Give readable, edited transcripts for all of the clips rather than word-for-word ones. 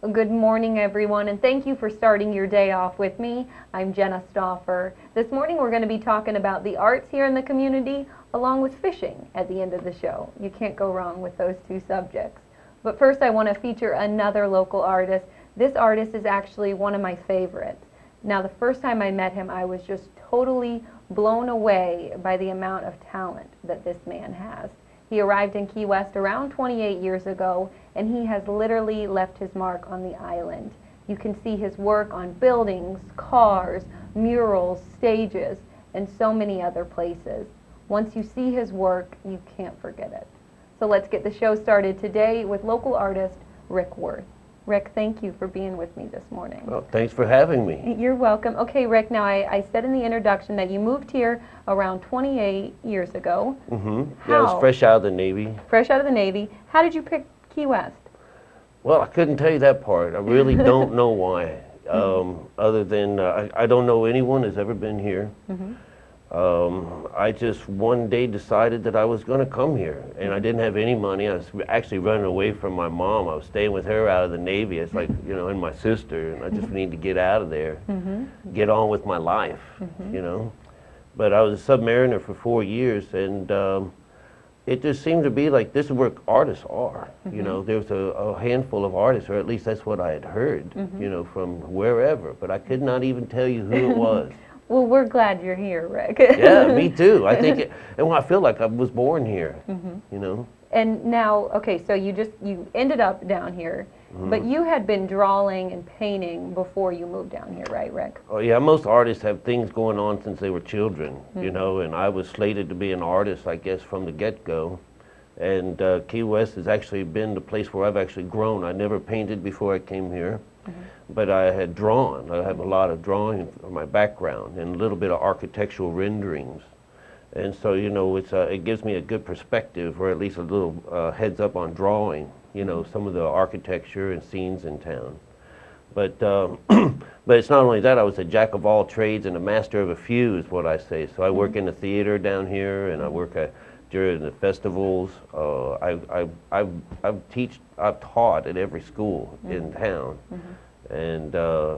Good morning, everyone, and thank you for starting your day off with me. I'm Jenna Stauffer. This morning we're going to be talking about the arts here in the community, along with fishing at the end of the show. You can't go wrong with those two subjects. But first I want to feature another local artist. This artist is actually one of my favorites. Now, the first time I met him, I was just totally blown away by the amount of talent that this man has. He arrived in Key West around 28 years ago, and he has literally left his mark on the island. You can see his work on buildings, cars, murals, stages, and so many other places. Once you see his work, you can't forget it. So let's get the show started today with local artist Rick Worth. Rick, thank you for being with me this morning. Well, thanks for having me. You're welcome. Okay, Rick, now I said in the introduction that you moved here around 28 years ago. Yeah, I was fresh out of the Navy. Fresh out of the Navy. How did you pick Key West? Well, I couldn't tell you that part. I really don't know why. Other than I don't know anyone has ever been here. I just one day decided that I was going to come here, and I didn't have any money. I was actually running away from my mom. I was staying with her out of the Navy. It's like, you know, and my sister, and I just need to get out of there, get on with my life, you know. But I was a submariner for 4 years, and it just seemed to be like this is where artists are. You know, there's a handful of artists, or at least that's what I had heard, you know, from wherever. But I could not even tell you who it was. Well, we're glad you're here, Rick. Yeah, me too. I think, and I feel like I was born here, you know. And now, okay, so you ended up down here, but you had been drawing and painting before you moved down here, right, Rick? Oh yeah, most artists have things going on since they were children, you know, and I was slated to be an artist, I guess, from the get-go. And Key West has actually been the place where I've actually grown. I never painted before I came here. But I had drawn. I have a lot of drawing for my background and a little bit of architectural renderings. And so, you know, it gives me a good perspective, or at least a little heads up on drawing, you know, some of the architecture and scenes in town. But, but it's not only that, I was a jack of all trades and a master of a few is what I say. So I work in the theater down here, and I work during the festivals. I've taught at every school in town, and I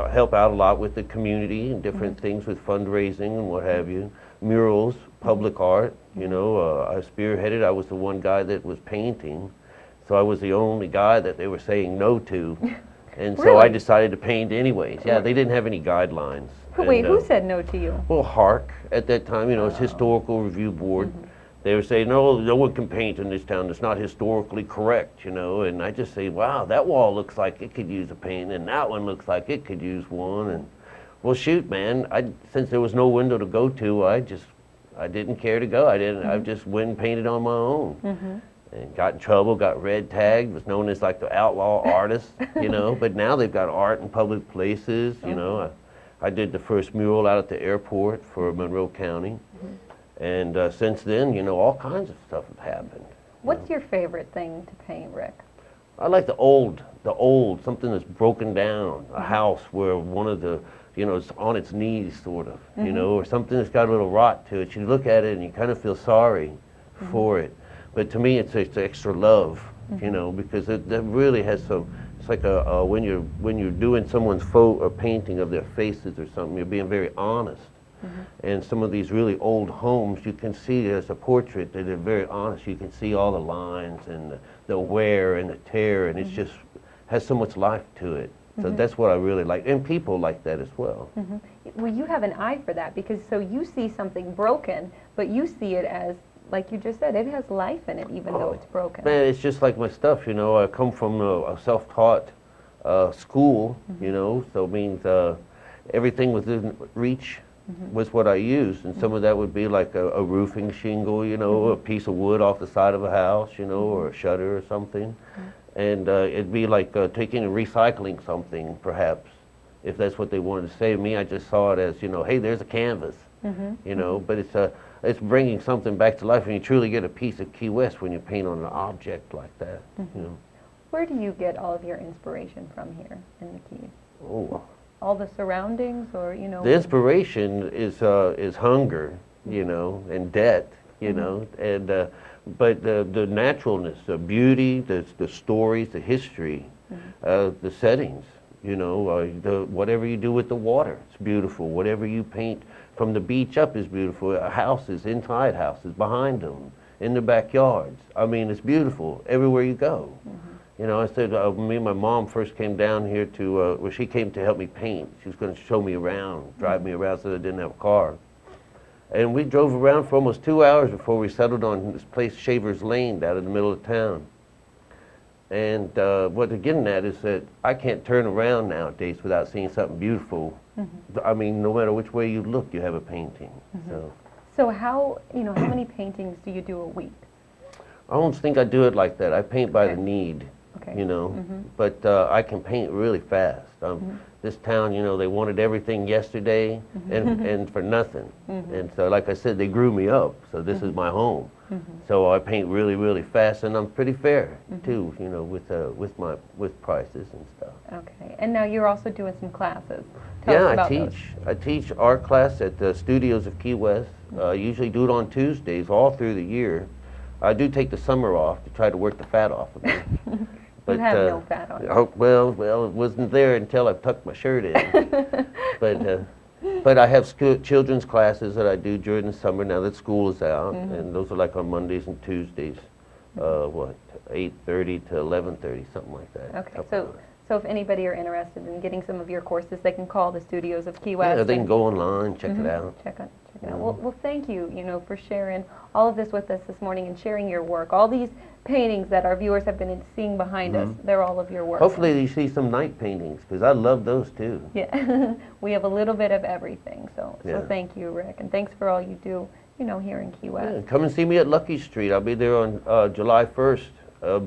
help out a lot with the community and different things with fundraising and what have you. Murals, public art, you know, I spearheaded. I was the one guy that was painting, so I was the only guy that they were saying no to. And so I decided to paint anyways. Yeah, they didn't have any guidelines. Wait, who said no to you? Well, HARC at that time, you know, it's Historical Review Board. They were saying, no one can paint in this town. It's not historically correct, you know. And I just say, wow, that wall looks like it could use a paint, and that one looks like it could use one. And well, shoot, man, since there was no window to go to, I didn't care to go. I just went and painted on my own. And got in trouble, got red tagged, was known as like the outlaw artist, you know. But now they've got art in public places, you know. I did the first mural out at the airport for Monroe County. And since then, you know, all kinds of stuff have happened. What's your favorite thing to paint, Rick? I like the old, something that's broken down, a house where one of the, you know, it's on its knees sort of, you know, or something that's got a little rot to it. You look at it and you kind of feel sorry for it. But to me, it's extra love, you know, because that really has some, it's like when you're doing someone's photo or painting of their faces or something, you're being very honest. And some of these really old homes, you can see as a portrait that they're very honest. You can see all the lines and the wear and the tear, and it's just has so much life to it. So that's what I really like, and people like that as well. Well, you have an eye for that, because so you see something broken, but you see it as, like you just said, it has life in it, even though it's broken. Man, it's just like my stuff, you know. I come from a self-taught school, you know, so it means everything within reach was what I used, and some of that would be like a roofing shingle, you know, a piece of wood off the side of a house, you know, or a shutter or something. And it'd be like taking and recycling something, perhaps, if that's what they wanted to say. Me, I just saw it as, you know, hey, there's a canvas, you know, but it's bringing something back to life, and you truly get a piece of Key West when you paint on an object like that, you know. Where do you get all of your inspiration from here in the Keys? Oh. All the surroundings, or, you know? The inspiration is hunger, you know, and debt, you know, and But the naturalness, the beauty, the stories, the history, the settings, you know, whatever you do with the water, it's beautiful. Whatever you paint from the beach up is beautiful. Houses, inside houses, behind them, in the backyards. I mean, it's beautiful everywhere you go. You know, I said, me and my mom first came down here to, well, she came to help me paint. She was going to show me around, drive me around so I didn't have a car. And we drove around for almost 2 hours before we settled on this place, Shaver's Lane, down in the middle of town. And what they're getting at is that I can't turn around nowadays without seeing something beautiful. I mean, no matter which way you look, you have a painting. So how, you know, how many paintings do you do a week? I don't think I do it like that. I paint by the need. Okay. You know, but I can paint really fast. This town, you know, they wanted everything yesterday and for nothing. And so, like I said, they grew me up. So this is my home. So I paint really, really fast, and I'm pretty fair too. You know, with prices and stuff. Okay. And now you're also doing some classes. Yeah, I teach art class at the studios of Key West. I usually do it on Tuesdays all through the year. I do take the summer off to try to work the fat off of me. But, you have no fat on you. Oh, well, it wasn't there until I tucked my shirt in. But I have children's classes that I do during the summer now that school is out, and those are like on Mondays and Tuesdays. What, 8:30 to 11:30, something like that. Okay, so if anybody are interested in getting some of your courses, they can call the studios of Key West. Yeah, they can go online, check it out. Check it out. Well, thank you, you know, for sharing all of this with us this morning and sharing your work. All these paintings that our viewers have been seeing behind us, they're all of your work. Hopefully you see some night paintings, because I love those too. Yeah, we have a little bit of everything, so thank you, Rick, and thanks for all you do, you know, here in Key West. Yeah, come and see me at Lucky Street. I'll be there on July 1st,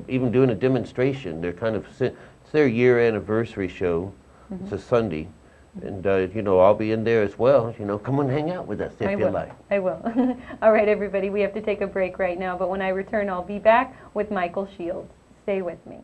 even doing a demonstration. They're kind of, it's their year anniversary show. It's a Sunday. And, you know, I'll be in there as well. You know, come and hang out with us if you like. I will. All right, everybody, we have to take a break right now, but when I return, I'll be back with Michael Shields. Stay with me.